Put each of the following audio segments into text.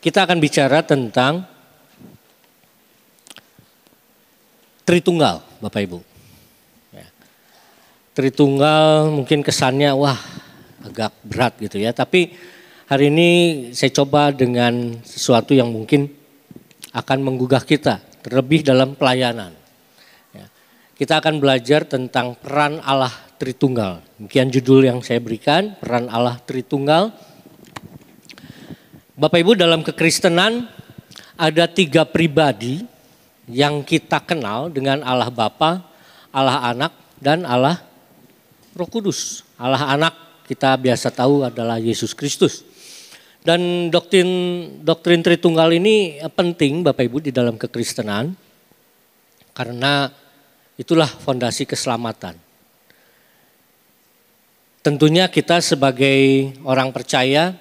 Kita akan bicara tentang Tritunggal, Bapak Ibu. Ya. Tritunggal mungkin kesannya wah agak berat gitu ya. Tapi hari ini saya coba dengan sesuatu yang mungkin akan menggugah kita, terlebih dalam pelayanan. Ya. Kita akan belajar tentang peran Allah Tritunggal. Demikian judul yang saya berikan, peran Allah Tritunggal. Bapak Ibu, dalam kekristenan ada 3 pribadi yang kita kenal dengan Allah Bapa, Allah Anak, dan Allah Roh Kudus. Allah Anak kita biasa tahu adalah Yesus Kristus. Dan doktrin Tritunggal ini penting Bapak Ibu di dalam kekristenan karena itulah fondasi keselamatan. Tentunya kita sebagai orang percaya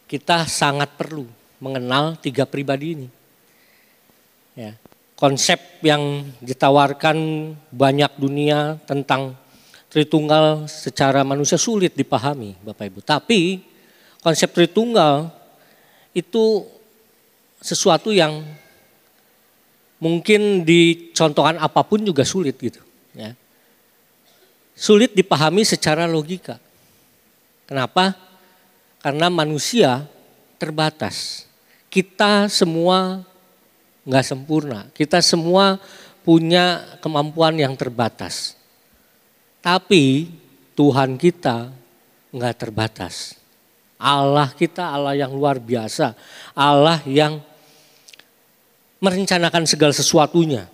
kita sangat perlu mengenal 3 pribadi ini. Ya, konsep yang ditawarkan banyak dunia tentang Tritunggal secara manusia sulit dipahami Bapak Ibu. Tapi konsep Tritunggal itu sesuatu yang mungkin dicontohkan apapun juga sulit gitu. Ya. Sulit dipahami secara logika. Kenapa? Karena manusia terbatas. Kita semua nggak sempurna. Kita semua punya kemampuan yang terbatas. Tapi Tuhan kita nggak terbatas. Allah kita Allah yang luar biasa. Allah yang merencanakan segala sesuatunya.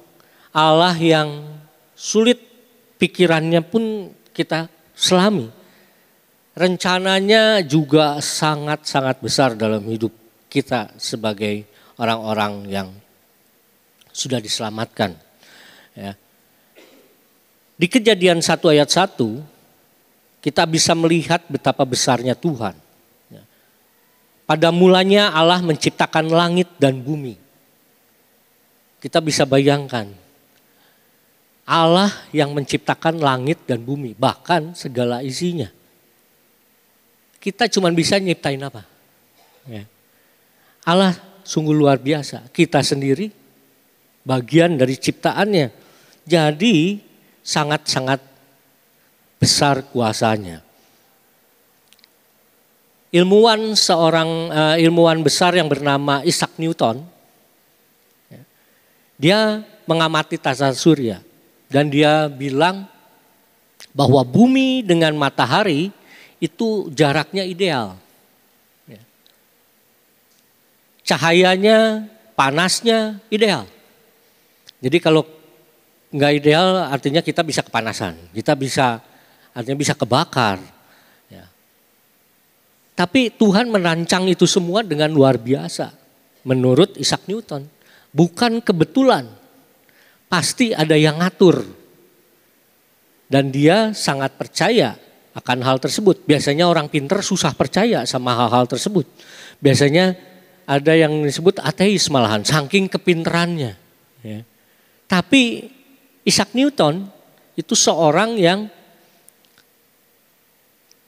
Allah yang sulit pikirannya pun kita selami. Rencananya juga sangat-sangat besar dalam hidup kita sebagai orang-orang yang sudah diselamatkan. Ya. Di Kejadian 1 ayat 1 kita bisa melihat betapa besarnya Tuhan. Ya. Pada mulanya Allah menciptakan langit dan bumi. Kita bisa bayangkan Allah yang menciptakan langit dan bumi bahkan segala isinya. Kita cuma bisa nyiptain apa? Ya. Allah sungguh luar biasa. Kita sendiri bagian dari ciptaannya. Jadi sangat-sangat besar kuasanya. Ilmuwan besar yang bernama Isaac Newton, ya, dia mengamati tata surya dan dia bilang bahwa bumi dengan matahari itu jaraknya ideal. Cahayanya, panasnya ideal. Jadi kalau nggak ideal artinya kita bisa kepanasan. Kita artinya bisa kebakar. Ya. Tapi Tuhan merancang itu semua dengan luar biasa. Menurut Isaac Newton. Bukan kebetulan. Pasti ada yang ngatur. Dan dia sangat percaya akan hal tersebut. Biasanya orang pinter susah percaya sama hal-hal tersebut. Biasanya ada yang disebut ateis malahan, saking kepinterannya. Ya. Tapi Isaac Newton itu seorang yang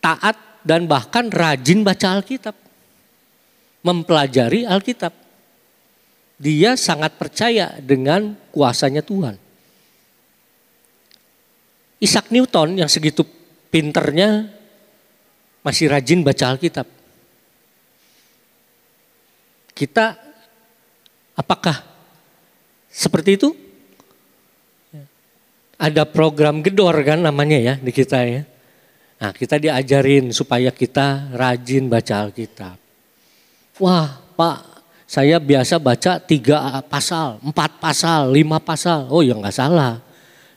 taat dan bahkan rajin baca Alkitab. Mempelajari Alkitab. Dia sangat percaya dengan kuasanya Tuhan. Isaac Newton yang segitu pinternya masih rajin baca Alkitab. Kita apakah seperti itu? Ada program gedor kan namanya ya di kita ya. Nah kita diajarin supaya kita rajin baca Alkitab. Wah Pak, saya biasa baca 3 pasal, 4 pasal, 5 pasal. Oh ya nggak salah.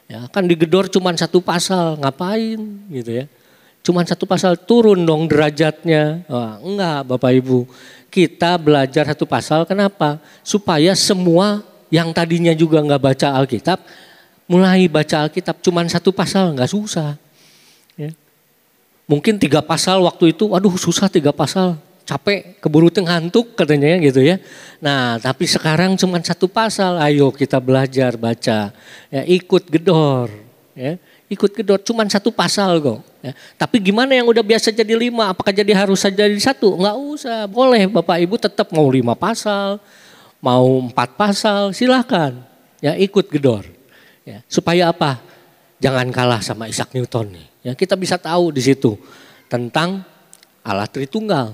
Ya, kan digedor cuma 1 pasal, ngapain gitu ya. Cuma 1 pasal, turun dong derajatnya. Wah, enggak Bapak Ibu, kita belajar 1 pasal kenapa? Supaya semua yang tadinya juga enggak baca Alkitab, mulai baca Alkitab cuma 1 pasal, enggak susah. Ya. Mungkin 3 pasal waktu itu, waduh susah 3 pasal. Capek, keburu ngantuk katanya gitu ya. Nah tapi sekarang cuma 1 pasal, ayo kita belajar baca. Ya, ikut gedor. Ya, ikut gedor, cuma 1 pasal kok. Ya, tapi gimana yang udah biasa jadi 5? Apakah jadi harus jadi 1? Enggak usah, boleh Bapak Ibu tetap mau 5 pasal, mau 4 pasal, silahkan. Ya, ikut gedor. Ya, supaya apa? Jangan kalah sama Isaac Newton nih. Ya, kita bisa tahu di situ tentang Allah Tritunggal.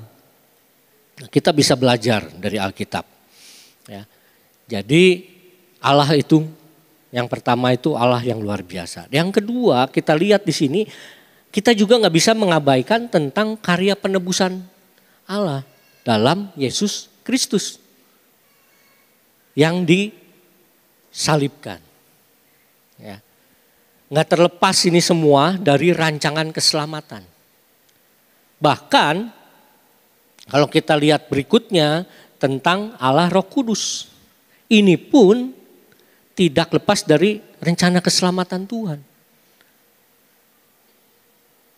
Nah, kita bisa belajar dari Alkitab. Ya, jadi Allah itu yang pertama itu Allah yang luar biasa. Yang kedua kita lihat di sini kita juga nggak bisa mengabaikan tentang karya penebusan Allah dalam Yesus Kristus yang disalibkan. Ya. Nggak terlepas ini semua dari rancangan keselamatan. Bahkan kalau kita lihat berikutnya tentang Allah Roh Kudus. Ini pun tidak lepas dari rencana keselamatan Tuhan.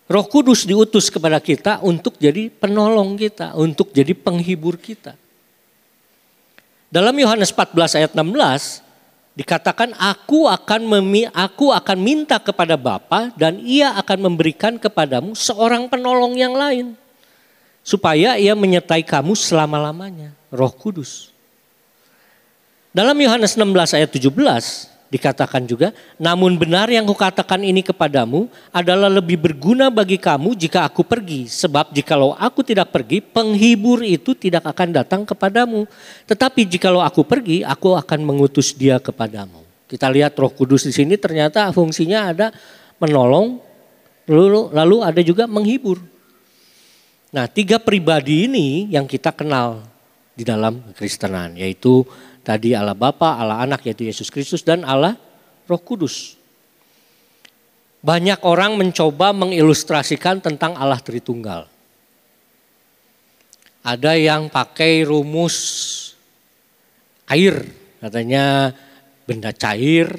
Roh Kudus diutus kepada kita untuk jadi penolong kita, untuk jadi penghibur kita. Dalam Yohanes 14 ayat 16 dikatakan aku akan minta kepada Bapa dan ia akan memberikan kepadamu seorang penolong yang lain. Supaya ia menyertai kamu selama-lamanya, Roh Kudus. Dalam Yohanes 16 ayat 17 dikatakan juga, namun benar yang kukatakan ini kepadamu adalah lebih berguna bagi kamu jika aku pergi. Sebab jikalau aku tidak pergi, penghibur itu tidak akan datang kepadamu. Tetapi jikalau aku pergi, aku akan mengutus dia kepadamu. Kita lihat Roh Kudus di sini ternyata fungsinya ada menolong, lalu ada juga menghibur. Nah, 3 pribadi ini yang kita kenal di dalam kekristenan, yaitu tadi Allah Bapa, Allah Anak yaitu Yesus Kristus dan Allah Roh Kudus. Banyak orang mencoba mengilustrasikan tentang Allah Tritunggal. Ada yang pakai rumus air, katanya benda cair,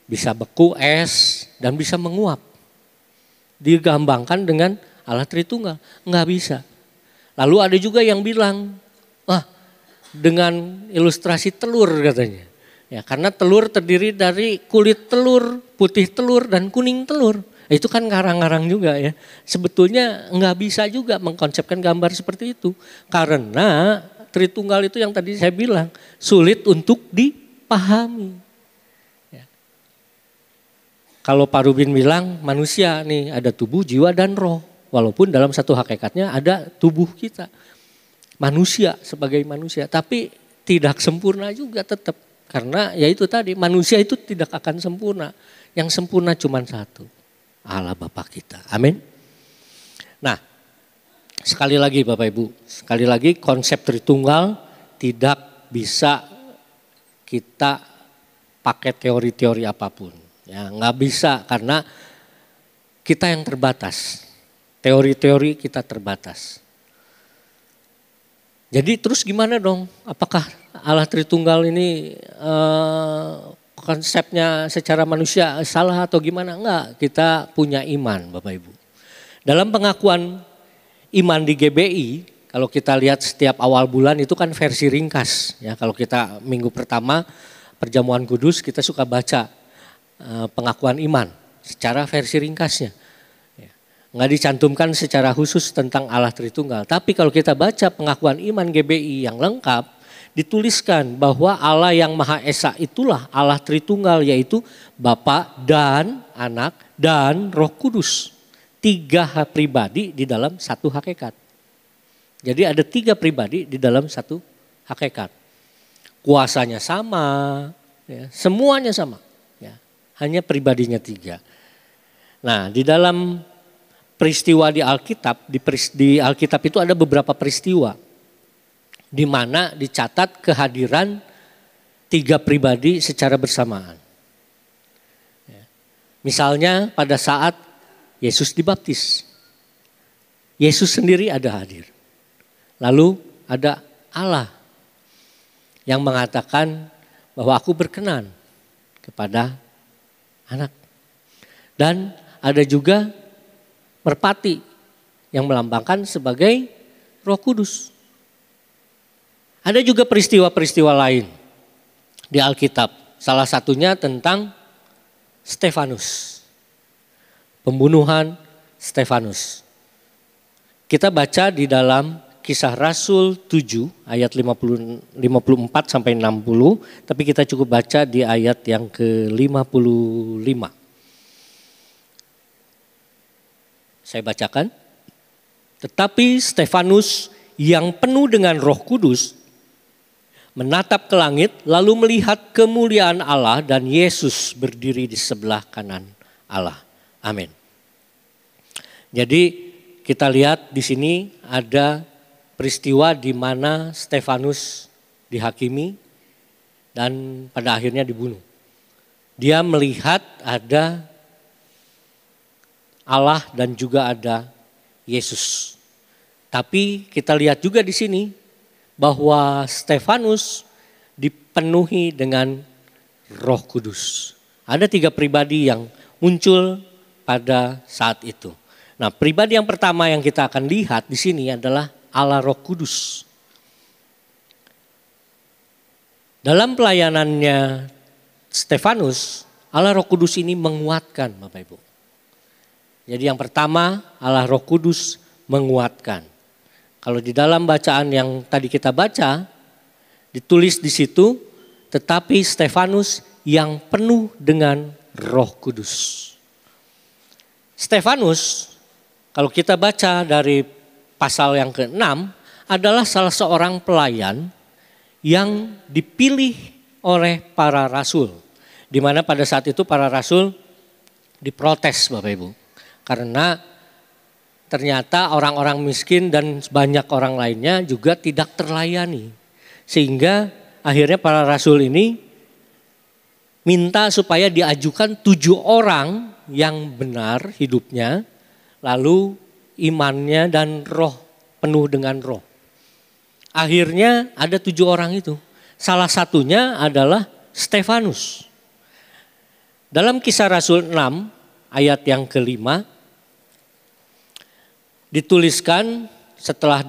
bisa beku es dan bisa menguap. Digambangkan dengan Allah Tritunggal, enggak bisa. Lalu ada juga yang bilang, dengan ilustrasi telur katanya. Ya, karena telur terdiri dari kulit telur, putih telur dan kuning telur. Itu kan ngarang-ngarang juga ya. Sebetulnya nggak bisa juga mengkonsepkan gambar seperti itu. Karena Tritunggal itu yang tadi saya bilang sulit untuk dipahami. Ya. Kalau Pak Rubin bilang manusia nih ada tubuh, jiwa dan roh. Walaupun dalam satu hakikatnya ada tubuh kita. Manusia sebagai manusia, tapi tidak sempurna juga tetap. Karena ya itu tadi, manusia itu tidak akan sempurna. Yang sempurna cuma satu, Allah Bapa kita. Amin. Nah, sekali lagi Bapak Ibu, sekali lagi konsep Tritunggal tidak bisa kita pakai teori-teori apapun. Ya, nggak bisa karena kita yang terbatas. Teori-teori kita terbatas. Jadi terus gimana dong? Apakah Allah Tritunggal ini konsepnya secara manusia salah atau gimana? Enggak, kita punya iman Bapak Ibu. Dalam pengakuan iman di GBI, kalau kita lihat setiap awal bulan itu kan versi ringkas. Ya, kalau kita minggu pertama perjamuan kudus kita suka baca pengakuan iman secara versi ringkasnya. Nggak dicantumkan secara khusus tentang Allah Tritunggal. Tapi kalau kita baca pengakuan iman GBI yang lengkap, dituliskan bahwa Allah yang Maha Esa itulah Allah Tritunggal, yaitu Bapa dan Anak dan Roh Kudus. 3 pribadi di dalam satu hakikat. Jadi ada 3 pribadi di dalam satu hakikat. Kuasanya sama, ya, semuanya sama. Ya, hanya pribadinya 3. Nah, di dalam peristiwa di Alkitab, di Alkitab itu ada beberapa peristiwa di mana dicatat kehadiran 3 pribadi secara bersamaan. Misalnya pada saat Yesus dibaptis, Yesus sendiri ada hadir. Lalu ada Allah yang mengatakan bahwa aku berkenan kepada anak. Dan ada juga merpati yang melambangkan sebagai Roh Kudus. Ada juga peristiwa-peristiwa lain di Alkitab. Salah satunya tentang Stefanus. Pembunuhan Stefanus. Kita baca di dalam Kisah Rasul 7 ayat 54 sampai 60, tapi kita cukup baca di ayat yang ke-55. Saya bacakan. Tetapi Stefanus yang penuh dengan Roh Kudus menatap ke langit lalu melihat kemuliaan Allah dan Yesus berdiri di sebelah kanan Allah. Amin. Jadi kita lihat di sini ada peristiwa di mana Stefanus dihakimi dan pada akhirnya dibunuh. Dia melihat ada Allah dan juga ada Yesus. Tapi kita lihat juga di sini bahwa Stefanus dipenuhi dengan Roh Kudus. Ada 3 pribadi yang muncul pada saat itu. Nah, pribadi yang pertama yang kita akan lihat di sini adalah Allah Roh Kudus. Dalam pelayanannya Stefanus, Allah Roh Kudus ini menguatkan, Bapak Ibu. Jadi yang pertama, Allah Roh Kudus menguatkan. Kalau di dalam bacaan yang tadi kita baca, ditulis di situ, tetapi Stefanus yang penuh dengan Roh Kudus. Stefanus, kalau kita baca dari pasal yang ke-6, adalah salah seorang pelayan yang dipilih oleh para rasul. Di mana pada saat itu para rasul diprotes, Bapak Ibu. Karena ternyata orang-orang miskin dan banyak orang lainnya juga tidak terlayani. Sehingga akhirnya para rasul ini minta supaya diajukan 7 orang yang benar hidupnya, lalu imannya dan roh, penuh dengan roh. Akhirnya ada 7 orang itu. Salah satunya adalah Stefanus. Dalam Kisah Rasul 6 ayat yang ke-5 dituliskan setelah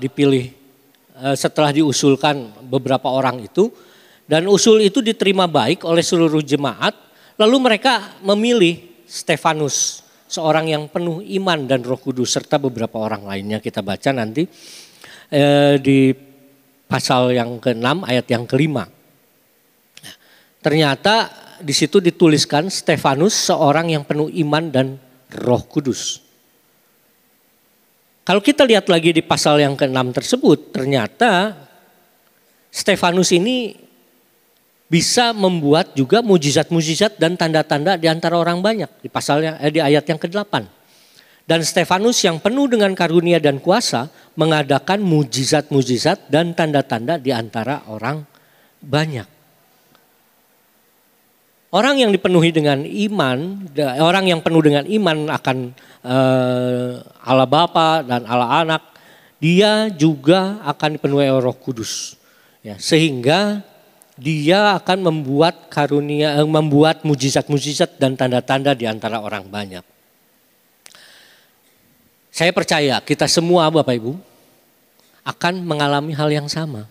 diusulkan beberapa orang itu, dan usul itu diterima baik oleh seluruh jemaat, lalu mereka memilih Stefanus, seorang yang penuh iman dan Roh Kudus, serta beberapa orang lainnya. Kita baca nanti di pasal yang ke-6 ayat yang ke-5. Ternyata di situ dituliskan Stefanus seorang yang penuh iman dan Roh Kudus. Kalau kita lihat lagi di pasal yang ke-6 tersebut, ternyata Stefanus ini bisa membuat juga mujizat-mujizat dan tanda-tanda di antara orang banyak di ayat yang ke-8. Dan Stefanus yang penuh dengan karunia dan kuasa mengadakan mujizat-mujizat dan tanda-tanda di antara orang banyak. Orang yang dipenuhi dengan iman, orang yang penuh dengan iman akan Allah Bapa dan Allah Anak, dia juga akan dipenuhi oleh Roh Kudus. Ya, sehingga dia akan membuat mujizat-mujizat dan tanda-tanda di antara orang banyak. Saya percaya kita semua, Bapak Ibu, akan mengalami hal yang sama.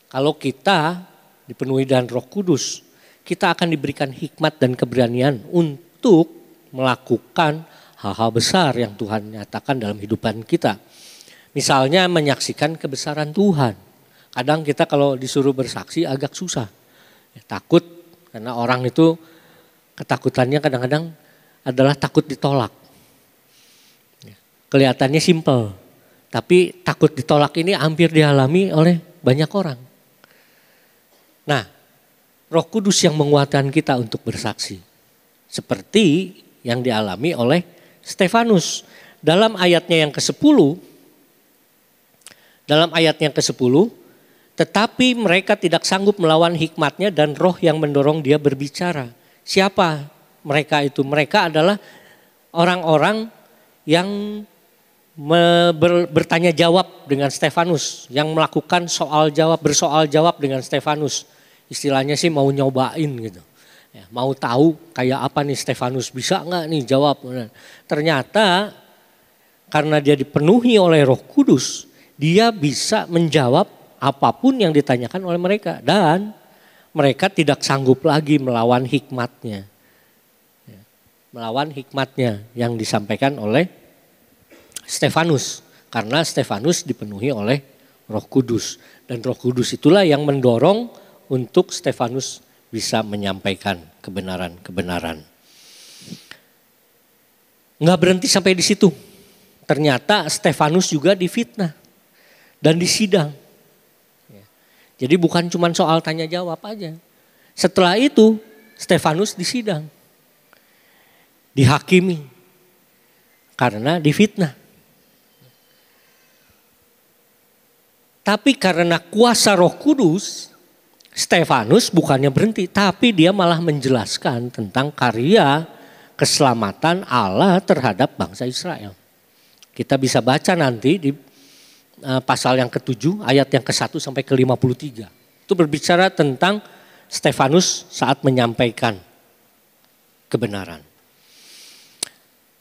Kalau kita dipenuhi dengan Roh Kudus, kita akan diberikan hikmat dan keberanian untuk melakukan hal-hal besar yang Tuhan nyatakan dalam kehidupan kita. Misalnya menyaksikan kebesaran Tuhan. Kadang kita kalau disuruh bersaksi agak susah. Takut karena orang itu ketakutannya kadang-kadang adalah takut ditolak. Kelihatannya simpel, tapi takut ditolak ini hampir dialami oleh banyak orang. Nah, Roh Kudus yang menguatkan kita untuk bersaksi. Seperti yang dialami oleh Stefanus. Dalam ayatnya yang ke-10, tetapi mereka tidak sanggup melawan hikmatnya dan roh yang mendorong dia berbicara. Siapa mereka itu? Mereka adalah orang-orang yang bertanya jawab dengan Stefanus. Yang melakukan bersoal jawab dengan Stefanus. Istilahnya sih mau nyobain gitu. Ya, mau tahu kayak apa nih Stefanus, bisa nggak nih jawab. Ternyata karena dia dipenuhi oleh Roh Kudus, dia bisa menjawab apapun yang ditanyakan oleh mereka. Dan mereka tidak sanggup lagi melawan hikmatnya. melawan hikmatnya yang disampaikan oleh Stefanus. Karena Stefanus dipenuhi oleh Roh Kudus. Dan Roh Kudus itulah yang mendorong untuk Stefanus bisa menyampaikan kebenaran-kebenaran. Nggak berhenti sampai di situ. Ternyata Stefanus juga difitnah dan disidang. Jadi bukan cuma soal tanya jawab aja. Setelah itu Stefanus disidang. Dihakimi. Karena difitnah. Tapi karena kuasa Roh Kudus, Stefanus bukannya berhenti, tapi dia malah menjelaskan tentang karya keselamatan Allah terhadap bangsa Israel. Kita bisa baca nanti di pasal yang ke-7 ayat yang ke-1 sampai ke-53. Itu berbicara tentang Stefanus saat menyampaikan kebenaran.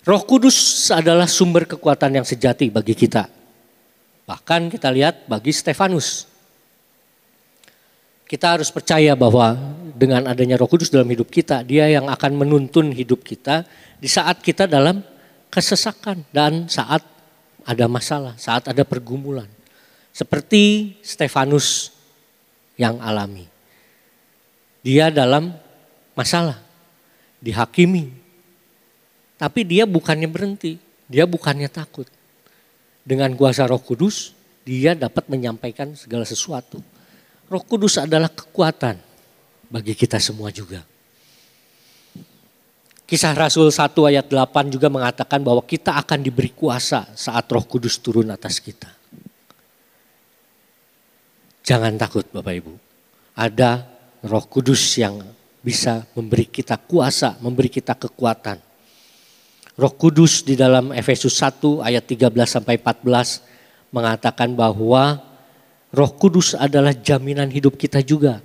Roh Kudus adalah sumber kekuatan yang sejati bagi kita. Bahkan kita lihat bagi Stefanus. Kita harus percaya bahwa dengan adanya Roh Kudus dalam hidup kita, dia yang akan menuntun hidup kita di saat kita dalam kesesakan dan saat ada masalah, saat ada pergumulan. Seperti Stefanus yang alami. Dia dalam masalah, dihakimi. Tapi dia bukannya berhenti, dia bukannya takut. Dengan kuasa Roh Kudus, dia dapat menyampaikan segala sesuatu. Roh Kudus adalah kekuatan bagi kita semua juga. Kisah Rasul 1 ayat 8 juga mengatakan bahwa kita akan diberi kuasa saat Roh Kudus turun atas kita. Jangan takut Bapak Ibu. Ada Roh Kudus yang bisa memberi kita kuasa, memberi kita kekuatan. Roh Kudus di dalam Efesus 1 ayat 13 sampai 14 mengatakan bahwa Roh Kudus adalah jaminan hidup kita juga.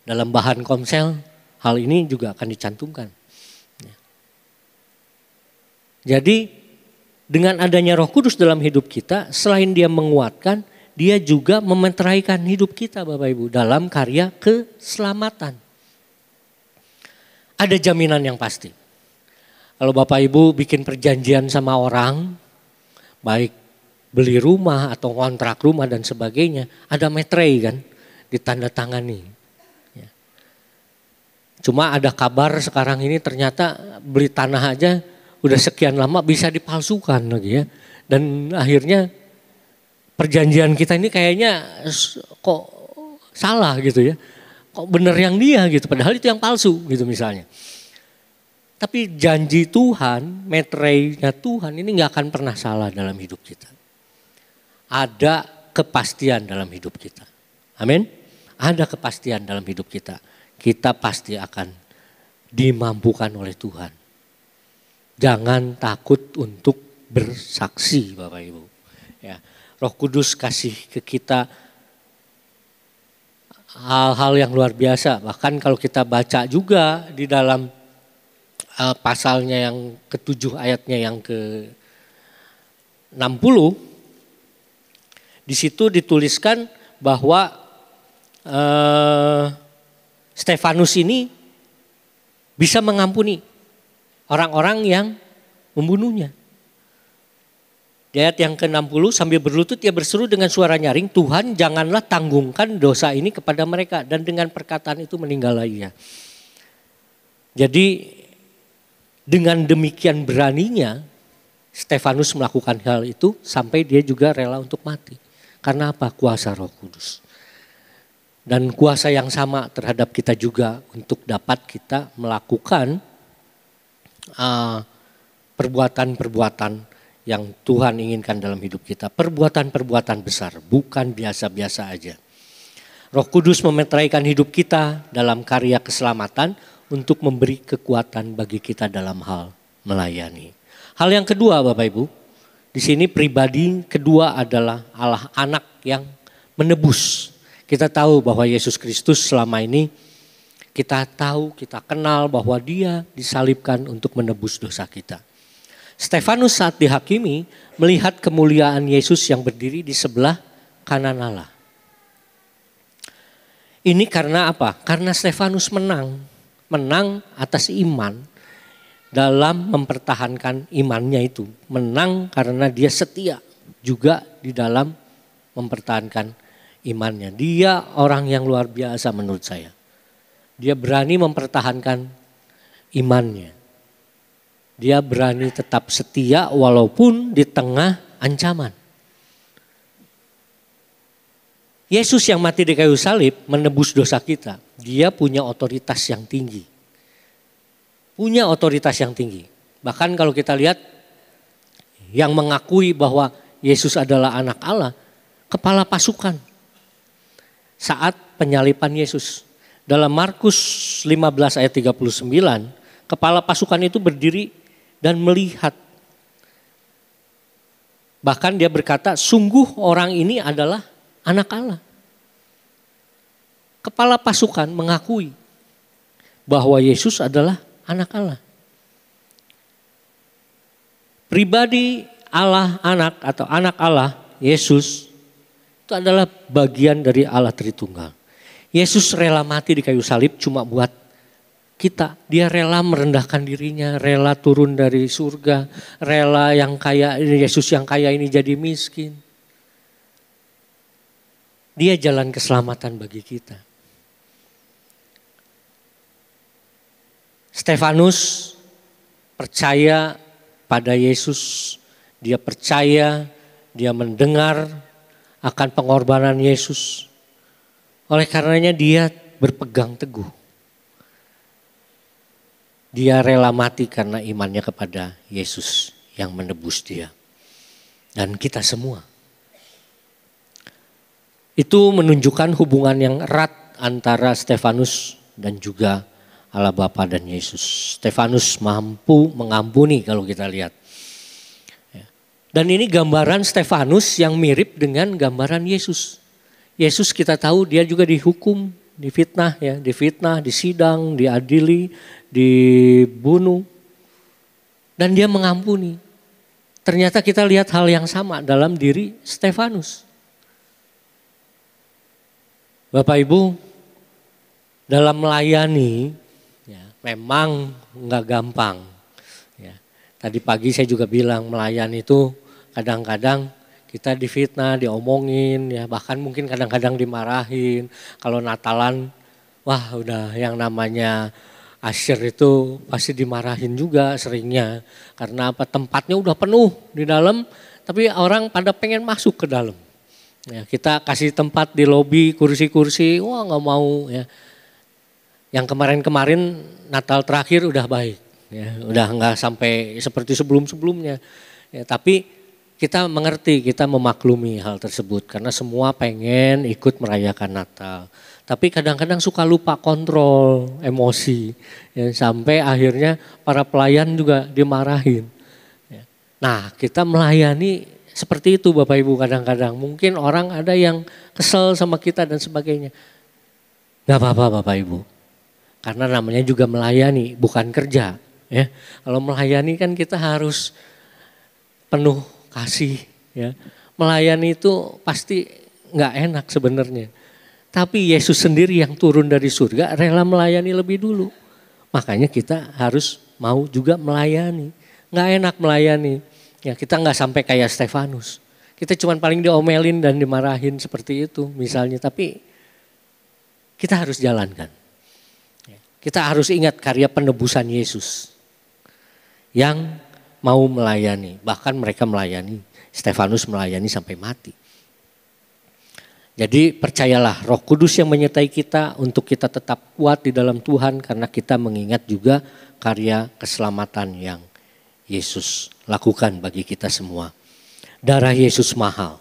Dalam bahan komsel hal ini juga akan dicantumkan. Jadi dengan adanya Roh Kudus dalam hidup kita, selain dia menguatkan, dia juga memeteraikan hidup kita Bapak Ibu dalam karya keselamatan. Ada jaminan yang pasti. Kalau Bapak Ibu bikin perjanjian sama orang, baik beli rumah atau kontrak rumah dan sebagainya, ada metrei kan, ditandatangani. Ya. Cuma ada kabar sekarang ini ternyata beli tanah aja udah sekian lama bisa dipalsukan lagi ya. Dan akhirnya perjanjian kita ini kayaknya kok salah gitu ya. Kok bener yang dia gitu, padahal itu yang palsu gitu misalnya. Tapi janji Tuhan, meterainya Tuhan ini gak akan pernah salah dalam hidup kita. Ada kepastian dalam hidup kita. Amin. Ada kepastian dalam hidup kita. Kita pasti akan dimampukan oleh Tuhan. Jangan takut untuk bersaksi Bapak Ibu. Ya, Roh Kudus kasih ke kita hal-hal yang luar biasa. Bahkan kalau kita baca juga di dalam pasalnya yang ke-7 ayatnya yang ke-60. Di situ dituliskan bahwa Stefanus ini bisa mengampuni orang-orang yang membunuhnya. Di ayat yang ke-60 sambil berlutut ia berseru dengan suara nyaring, Tuhan janganlah tanggungkan dosa ini kepada mereka. Dan dengan perkataan itu meninggallah ia. Jadi dengan demikian beraninya Stefanus melakukan hal itu sampai dia juga rela untuk mati. Karena apa? Kuasa Roh Kudus. Dan kuasa yang sama terhadap kita juga untuk dapat kita melakukan perbuatan-perbuatan yang Tuhan inginkan dalam hidup kita. Perbuatan-perbuatan besar, bukan biasa-biasa aja. Roh Kudus memeteraikan hidup kita dalam karya keselamatan untuk memberi kekuatan bagi kita dalam hal melayani. Hal yang kedua Bapak Ibu, di sini pribadi kedua adalah Allah anak yang menebus. Kita tahu bahwa Yesus Kristus selama ini kita tahu, kita kenal bahwa dia disalibkan untuk menebus dosa kita. Stefanus saat dihakimi melihat kemuliaan Yesus yang berdiri di sebelah kanan Allah. Ini karena apa? Karena Stefanus menang atas iman dalam mempertahankan imannya itu. Menang karena dia setia juga di dalam mempertahankan imannya. Dia orang yang luar biasa menurut saya. Dia berani mempertahankan imannya. Dia berani tetap setia walaupun di tengah ancaman. Yesus yang mati di kayu salib menebus dosa kita. Dia punya otoritas yang tinggi. Punya otoritas yang tinggi. Bahkan kalau kita lihat yang mengakui bahwa Yesus adalah anak Allah, kepala pasukan saat penyaliban Yesus. Dalam Markus 15 ayat 39, kepala pasukan itu berdiri dan melihat. Bahkan dia berkata, sungguh orang ini adalah anak Allah. Kepala pasukan mengakui bahwa Yesus adalah anak Allah. Pribadi Allah anak atau anak Allah, Yesus, itu adalah bagian dari Allah Tritunggal. Yesus rela mati di kayu salib cuma buat kita. Dia rela merendahkan dirinya, rela turun dari surga, rela yang kaya, Yesus yang kaya ini jadi miskin. Dia jalan keselamatan bagi kita. Stefanus percaya pada Yesus, dia percaya, dia mendengar akan pengorbanan Yesus. Oleh karenanya dia berpegang teguh. Dia rela mati karena imannya kepada Yesus yang menebus dia. Dan kita semua. Itu menunjukkan hubungan yang erat antara Stefanus dan juga Allah Bapa dan Yesus. Stefanus mampu mengampuni kalau kita lihat. Dan ini gambaran Stefanus yang mirip dengan gambaran Yesus. Yesus kita tahu dia juga dihukum, difitnah ya, difitnah, disidang, diadili, dibunuh. Dan dia mengampuni. Ternyata kita lihat hal yang sama dalam diri Stefanus. Bapak Ibu, dalam melayani ya, memang enggak gampang. Ya. Tadi pagi saya juga bilang melayani itu kadang-kadang kita difitnah, diomongin, ya bahkan mungkin kadang-kadang dimarahin. Kalau Natalan, wah udah yang namanya asyir itu pasti dimarahin juga seringnya. Karena apa? Tempatnya udah penuh di dalam, tapi orang pada pengen masuk ke dalam. Ya, kita kasih tempat di lobi, kursi-kursi, wah nggak mau ya. Yang kemarin-kemarin Natal terakhir udah baik, ya, udah nggak sampai seperti sebelum-sebelumnya. Ya, tapi kita mengerti, kita memaklumi hal tersebut karena semua pengen ikut merayakan Natal. Tapi kadang-kadang suka lupa kontrol emosi, ya, sampai akhirnya para pelayan juga dimarahin. Ya. Nah, kita melayani seperti itu Bapak Ibu kadang-kadang. Mungkin orang ada yang kesel sama kita dan sebagainya. Gak apa-apa Bapak Ibu. Karena namanya juga melayani, bukan kerja. Ya. Kalau melayani kan kita harus penuh kasih. Ya. Melayani itu pasti gak enak sebenarnya. Tapi Yesus sendiri yang turun dari surga rela melayani lebih dulu. Makanya kita harus mau juga melayani. Gak enak melayani. Ya, kita nggak sampai kayak Stefanus. Kita cuma paling diomelin dan dimarahin seperti itu misalnya. Tapi kita harus jalankan. Kita harus ingat karya penebusan Yesus. Yang mau melayani. Bahkan mereka melayani. Stefanus melayani sampai mati. Jadi percayalah Roh Kudus yang menyertai kita untuk kita tetap kuat di dalam Tuhan. Karena kita mengingat juga karya keselamatan yang Yesus lakukan bagi kita semua. Darah Yesus mahal.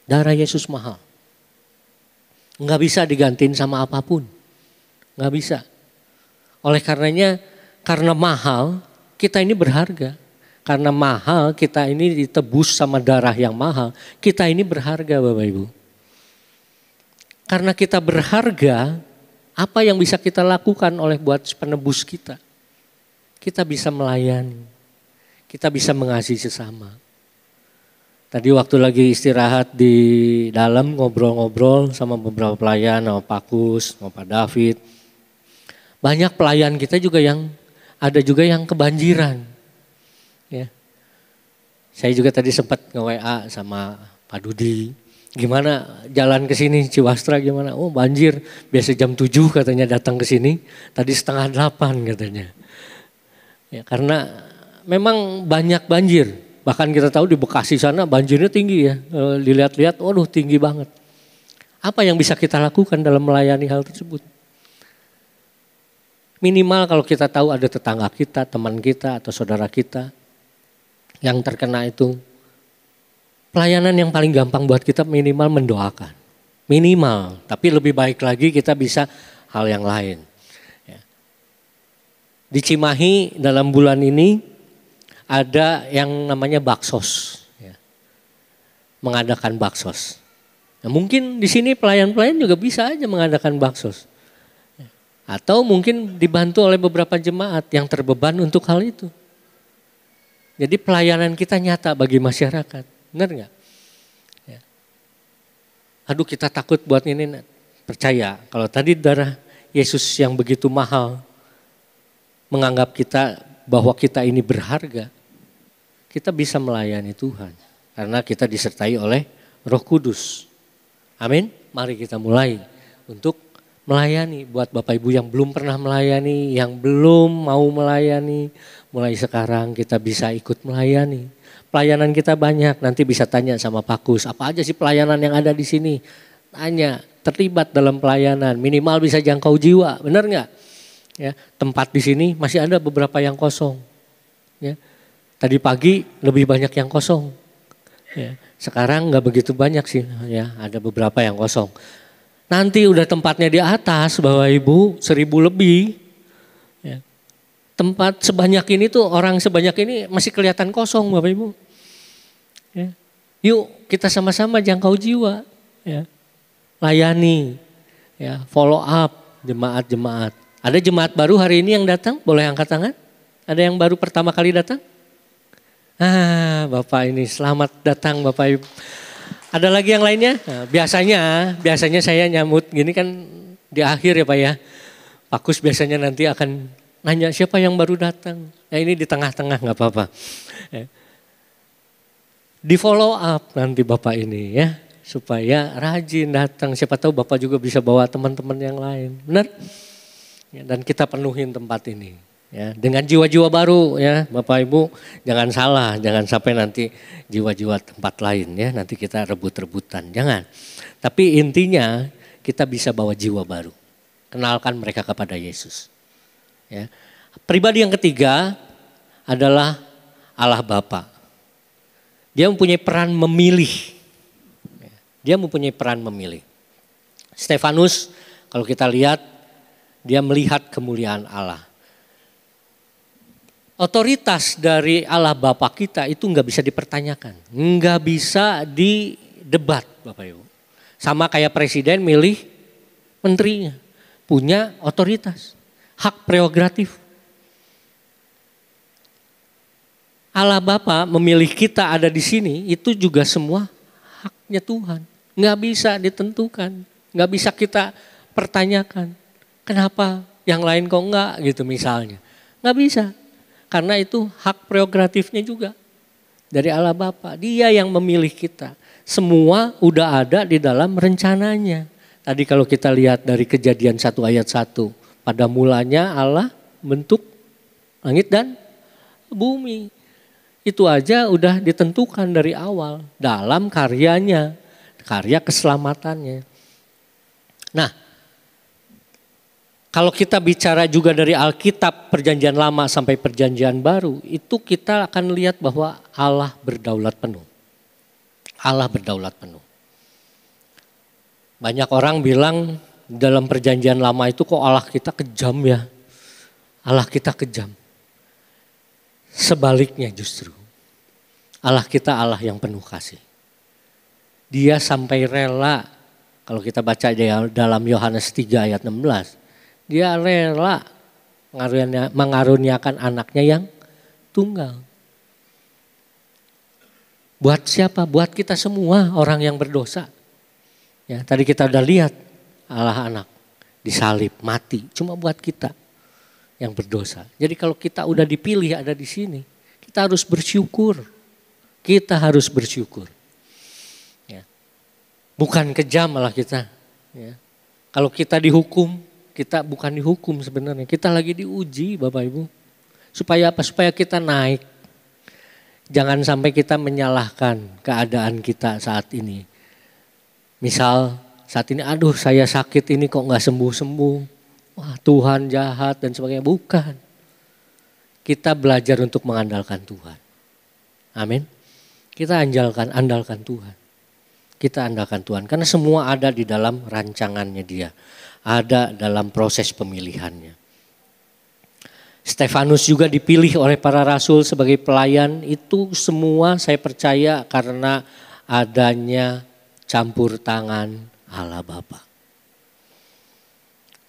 Darah Yesus mahal. Enggak bisa digantiin sama apapun. Enggak bisa. Oleh karenanya, karena mahal, kita ini berharga. Karena mahal, kita ini ditebus sama darah yang mahal. Kita ini berharga Bapak Ibu. Karena kita berharga, apa yang bisa kita lakukan oleh buat penebus kita? Kita bisa melayani. Kita bisa mengasihi sesama. Tadi waktu lagi istirahat di dalam ngobrol-ngobrol sama beberapa pelayan, sama Pak Kus, sama Pak David. Banyak pelayan kita juga yang ada juga yang kebanjiran. Ya. Saya juga tadi sempat nge-WA sama Pak Dudi. Gimana jalan ke sini Ciwastra gimana? Oh banjir, biasa jam 7 katanya datang ke sini. Tadi setengah 8 katanya. Ya, karena memang banyak banjir. Bahkan kita tahu di Bekasi sana banjirnya tinggi ya. Dilihat-lihat, waduh tinggi banget. Apa yang bisa kita lakukan dalam melayani hal tersebut? Minimal kalau kita tahu ada tetangga kita, teman kita atau saudara kita yang terkena itu. Pelayanan yang paling gampang buat kita minimal mendoakan. Minimal, tapi lebih baik lagi kita bisa hal yang lain. Ya. Di Cimahi dalam bulan ini ada yang namanya baksos. Ya. Mengadakan baksos. Nah, mungkin di sini pelayan-pelayan juga bisa aja mengadakan baksos. Atau mungkin dibantu oleh beberapa jemaat yang terbeban untuk hal itu. Jadi pelayanan kita nyata bagi masyarakat. Benar nggak? Ya. Aduh kita takut buat ini. Percaya kalau tadi darah Yesus yang begitu mahal menganggap kita bahwa kita ini berharga. Kita bisa melayani Tuhan. Karena kita disertai oleh Roh Kudus. Amin. Mari kita mulai untuk melayani buat Bapak Ibu yang belum pernah melayani, yang belum mau melayani, mulai sekarang kita bisa ikut melayani. Pelayanan kita banyak, nanti bisa tanya sama Pak Kus, apa aja sih pelayanan yang ada di sini? Tanya, terlibat dalam pelayanan, minimal bisa jangkau jiwa, benar nggak? Ya, tempat di sini masih ada beberapa yang kosong. Ya, tadi pagi lebih banyak yang kosong. Ya, sekarang nggak begitu banyak sih, ya ada beberapa yang kosong. Nanti udah tempatnya di atas Bapak Ibu 1000 lebih. Ya. Tempat sebanyak ini tuh orang sebanyak ini masih kelihatan kosong Bapak Ibu. Ya. Yuk kita sama-sama jangkau jiwa. Ya. Layani, ya, follow up jemaat-jemaat. Ada jemaat baru hari ini yang datang, boleh angkat tangan? Ada yang baru pertama kali datang? Bapak ini selamat datang Bapak Ibu. Ada lagi yang lainnya? Nah, biasanya saya nyambut gini kan di akhir ya Pak ya. Pak Kus biasanya nanti akan nanya siapa yang baru datang. Ya ini di tengah-tengah nggak apa-apa. Ya. Di follow up nanti Bapak ini ya. Supaya rajin datang. Siapa tahu Bapak juga bisa bawa teman-teman yang lain. Benar? Ya, dan kita penuhin tempat ini. Ya, dengan jiwa-jiwa baru ya Bapak Ibu, jangan salah, jangan sampai nanti jiwa-jiwa tempat lain ya, nanti kita rebut-rebutan, jangan. Tapi intinya kita bisa bawa jiwa baru, kenalkan mereka kepada Yesus. Ya. Pribadi yang ketiga adalah Allah Bapa. Dia mempunyai peran memilih, dia mempunyai peran memilih. Stefanus kalau kita lihat dia melihat kemuliaan Allah. Otoritas dari Allah Bapa kita itu nggak bisa dipertanyakan, nggak bisa didebat Bapak Ibu. Sama kayak presiden milih menterinya, punya otoritas, hak prerogatif. Allah Bapa memilih kita ada di sini itu juga semua haknya Tuhan, nggak bisa ditentukan, nggak bisa kita pertanyakan. Kenapa yang lain kok enggak gitu misalnya, nggak bisa. Karena itu hak prerogatifnya juga dari Allah Bapa. Dia yang memilih kita. Semua udah ada di dalam rencananya. Tadi kalau kita lihat dari Kejadian 1 ayat 1. Pada mulanya Allah bentuk langit dan bumi. Itu aja udah ditentukan dari awal dalam karyanya. Karya keselamatannya. Nah, kalau kita bicara juga dari Alkitab perjanjian lama sampai perjanjian baru, itu kita akan lihat bahwa Allah berdaulat penuh. Allah berdaulat penuh. Banyak orang bilang dalam perjanjian lama itu kok Allah kita kejam ya. Allah kita kejam. Sebaliknya justru. Allah kita Allah yang penuh kasih. Dia sampai rela, kalau kita baca dalam Yohanes 3 ayat 16. Dia rela mengaruniakan anaknya yang tunggal. Buat siapa? Buat kita semua orang yang berdosa. Ya, tadi kita udah lihat Allah anak disalib, mati. Cuma buat kita. yang berdosa. Jadi kalau kita udah dipilih ada di sini, kita harus bersyukur. Kita harus bersyukur. Ya. Bukan kejam malah kita. Ya. Kalau kita dihukum, kita bukan dihukum sebenarnya. Kita lagi diuji Bapak Ibu. Supaya apa? Supaya kita naik. Jangan sampai kita menyalahkan keadaan kita saat ini. Misal saat ini, aduh saya sakit ini kok gak sembuh-sembuh. Wah Tuhan jahat dan sebagainya. Bukan. Kita belajar untuk mengandalkan Tuhan. Amin. Kita andalkan Tuhan. Kita andalkan Tuhan. Karena semua ada di dalam rancangannya Dia. Ada dalam proses pemilihannya. Stefanus juga dipilih oleh para rasul sebagai pelayan. Itu semua saya percaya karena adanya campur tangan Allah Bapa.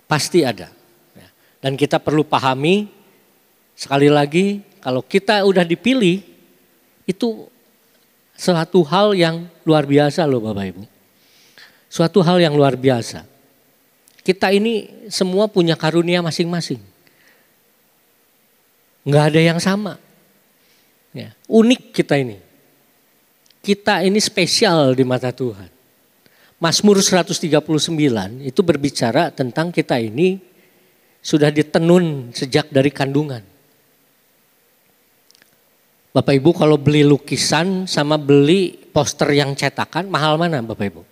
Pasti ada. Dan kita perlu pahami sekali lagi kalau kita udah dipilih itu suatu hal yang luar biasa loh Bapak Ibu. Suatu hal yang luar biasa. Kita ini semua punya karunia masing-masing. Nggak ada yang sama. Ya, unik kita ini. Kita ini spesial di mata Tuhan. Mazmur 139 itu berbicara tentang kita ini sudah ditenun sejak dari kandungan. Bapak Ibu kalau beli lukisan sama beli poster yang cetakan mahal mana Bapak Ibu?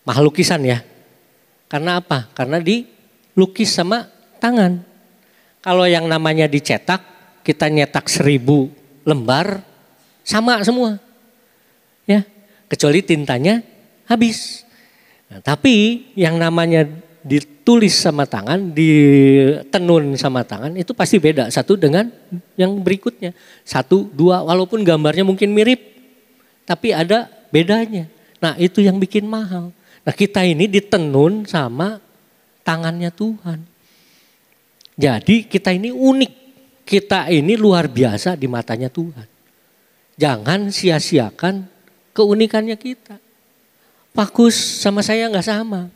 Mahal lukisan ya. Karena apa? Karena dilukis sama tangan. Kalau yang namanya dicetak, kita nyetak 1000 lembar, sama semua. Ya, kecuali tintanya habis. Nah, tapi yang namanya ditulis sama tangan, ditenun sama tangan, itu pasti beda satu dengan yang berikutnya. 1, 2, walaupun gambarnya mungkin mirip, tapi ada bedanya. Nah itu yang bikin mahal. Nah kita ini ditenun sama tangannya Tuhan. Jadi kita ini unik, kita ini luar biasa di matanya Tuhan. Jangan sia-siakan keunikannya kita. Pak Kus sama saya nggak sama.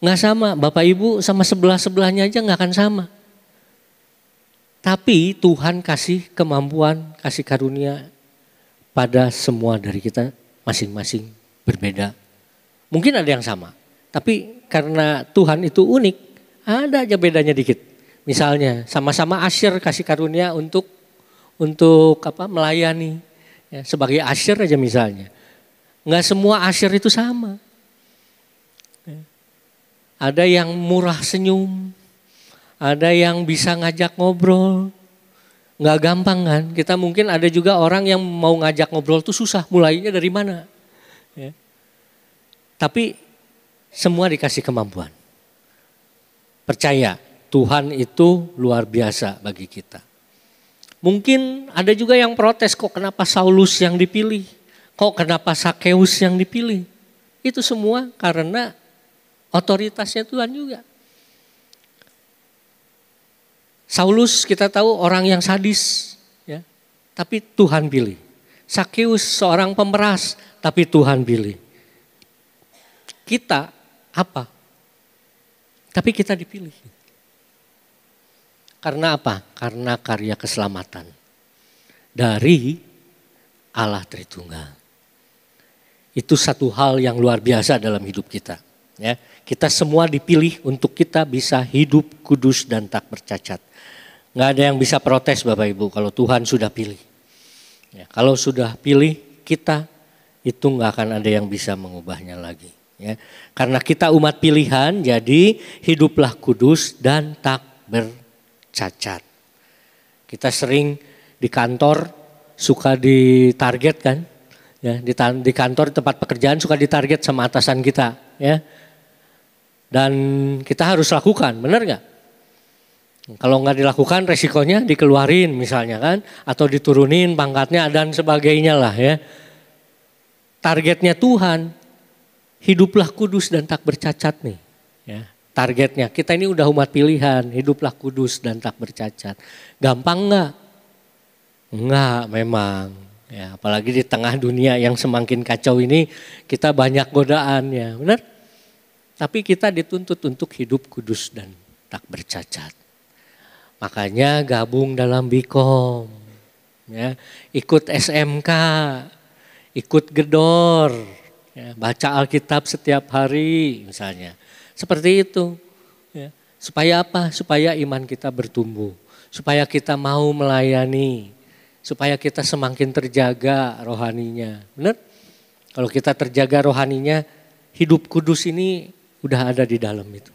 Nggak sama, Bapak Ibu sama sebelah-sebelahnya aja nggak akan sama. Tapi Tuhan kasih kemampuan, kasih karunia pada semua dari kita masing-masing berbeda. Mungkin ada yang sama, tapi karena Tuhan itu unik, ada aja bedanya dikit. Misalnya sama-sama asyir kasih karunia untuk melayani. Ya, sebagai asyir aja misalnya. Nggak semua asyir itu sama. Ya. Ada yang murah senyum. Ada yang bisa ngajak ngobrol. Nggak gampang kan. Kita mungkin ada juga orang yang mau ngajak ngobrol tuh susah. Mulainya dari mana. Ya. Tapi semua dikasih kemampuan. Percaya Tuhan itu luar biasa bagi kita. Mungkin ada juga yang protes kok kenapa Saulus yang dipilih. Kok kenapa Sakeus yang dipilih. Itu semua karena otoritasnya Tuhan juga. Saulus kita tahu orang yang sadis. Ya, tapi Tuhan pilih. Sakeus seorang pemeras tapi Tuhan pilih. Kita apa? Tapi kita dipilih. Karena apa? Karena karya keselamatan dari Allah Tritunggal. Itu satu hal yang luar biasa dalam hidup kita. Ya, kita semua dipilih untuk kita bisa hidup kudus dan tak bercacat. Nggak ada yang bisa protes Bapak Ibu kalau Tuhan sudah pilih. Ya, kalau sudah pilih kita itu nggak akan ada yang bisa mengubahnya lagi. Ya, karena kita umat pilihan, jadi hiduplah kudus dan tak bercacat. Kita sering di kantor suka ditarget kan, ya, di kantor tempat pekerjaan suka ditarget sama atasan kita, ya. Dan kita harus lakukan, benar nggak? Kalau nggak dilakukan resikonya dikeluarin misalnya kan, atau diturunin pangkatnya dan sebagainya lah ya. Targetnya Tuhan. Hiduplah kudus dan tak bercacat nih. Ya, targetnya kita ini udah umat pilihan. Hiduplah kudus dan tak bercacat. Gampang nggak? Enggak memang. Ya, apalagi di tengah dunia yang semakin kacau ini kita banyak godaan ya. Benar? Tapi kita dituntut untuk hidup kudus dan tak bercacat. Makanya gabung dalam Bikom, ya, ikut SMK, ikut gedor, ya, baca Alkitab setiap hari misalnya. Seperti itu. Ya. Supaya apa? Supaya iman kita bertumbuh. Supaya kita mau melayani. Supaya kita semakin terjaga rohaninya. Benar? Kalau kita terjaga rohaninya, hidup kudus ini udah ada di dalam itu.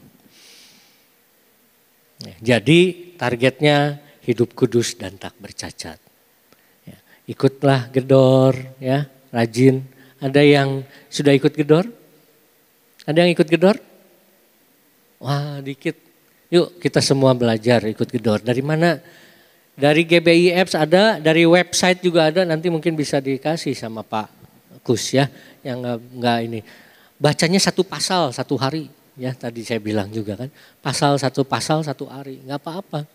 Ya, jadi targetnya hidup kudus dan tak bercacat. Ya, ikutlah gedor, ya, rajin. Ada yang sudah ikut gedor? Ada yang ikut gedor? Wah, dikit. Yuk kita semua belajar ikut gedor. Dari mana? Dari GBI Apps ada, dari website juga ada. Nanti mungkin bisa dikasih sama Pak Kus, ya, yang enggak ini. Bacanya satu pasal satu hari, ya, tadi saya bilang juga kan. Pasal satu hari, enggak apa-apa.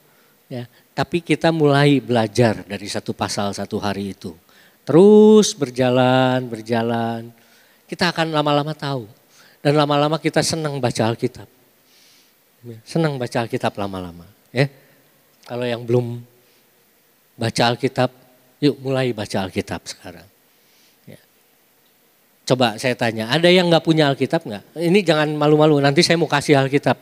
Ya, tapi kita mulai belajar dari satu pasal satu hari itu. Terus berjalan, kita akan lama-lama tahu. Dan lama-lama kita senang baca Alkitab. Senang baca Alkitab lama-lama. Ya. Kalau yang belum baca Alkitab, yuk mulai baca Alkitab sekarang. Ya. Coba saya tanya, ada yang gak punya Alkitab gak? Ini jangan malu-malu, nanti saya mau kasih Alkitab.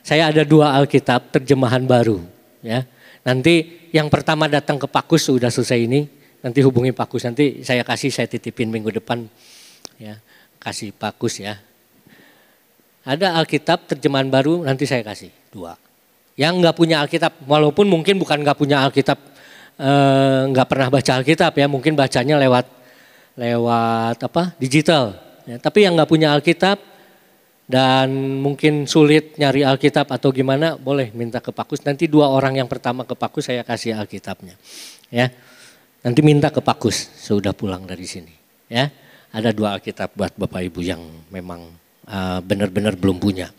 Saya ada 2 Alkitab terjemahan baru. Ya. Nanti yang pertama datang ke Pak Kus, sudah selesai ini. Nanti hubungi Pak Kus, nanti saya titipin minggu depan. Ya, kasih Pak Kus, ya. Ada Alkitab terjemahan baru, nanti saya kasih 2. Yang gak punya Alkitab, walaupun mungkin bukan gak punya Alkitab, gak pernah baca Alkitab, ya, mungkin bacanya lewat digital. Ya, tapi yang gak punya Alkitab dan mungkin sulit nyari Alkitab atau gimana, boleh minta ke Pak Kus. Nanti 2 orang yang pertama ke Pak Kus saya kasih Alkitabnya. Ya, nanti minta ke Pak Kus sudah pulang dari sini. Ya, ada 2 Alkitab buat Bapak Ibu yang memang benar-benar belum punya.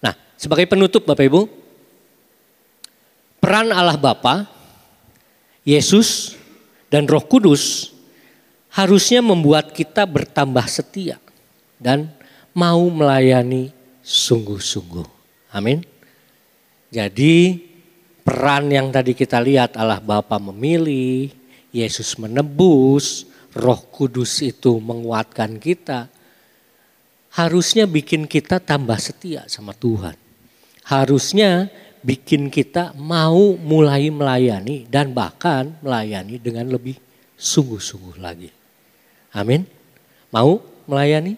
Nah, sebagai penutup Bapak Ibu, peran Allah Bapa, Yesus, dan Roh Kudus harusnya membuat kita bertambah setia dan mau melayani sungguh-sungguh. Amin. Jadi peran yang tadi kita lihat, Allah Bapa memilih, Yesus menebus, Roh Kudus itu menguatkan kita. Harusnya bikin kita tambah setia sama Tuhan. Harusnya bikin kita mau mulai melayani dan bahkan melayani dengan lebih sungguh-sungguh lagi. Amin. Mau melayani?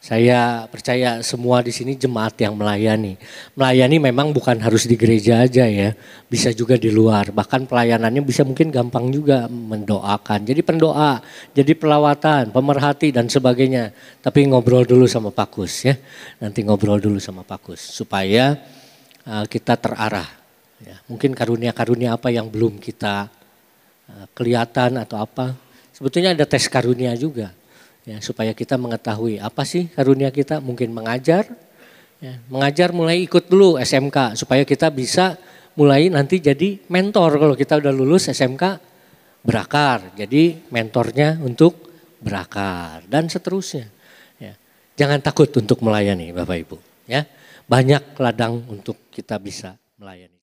Saya percaya semua di sini jemaat yang melayani. Melayani memang bukan harus di gereja aja, ya. Bisa juga di luar. Bahkan pelayanannya bisa mungkin gampang juga, mendoakan. Jadi pendoa, jadi pelawatan, pemerhati dan sebagainya. Tapi ngobrol dulu sama Pak Kus, ya. Nanti ngobrol dulu sama Pak Kus supaya kita terarah. Ya. Mungkin karunia-karunia apa yang belum kita kelihatan atau apa. Sebetulnya ada tes karunia juga. Ya, supaya kita mengetahui apa sih karunia kita, mungkin mengajar, ya, mengajar mulai ikut dulu SMK supaya kita bisa mulai nanti jadi mentor. Kalau kita udah lulus SMK berakar, jadi mentornya untuk berakar dan seterusnya. Ya. Jangan takut untuk melayani Bapak Ibu. Ya. Banyak ladang untuk kita bisa melayani.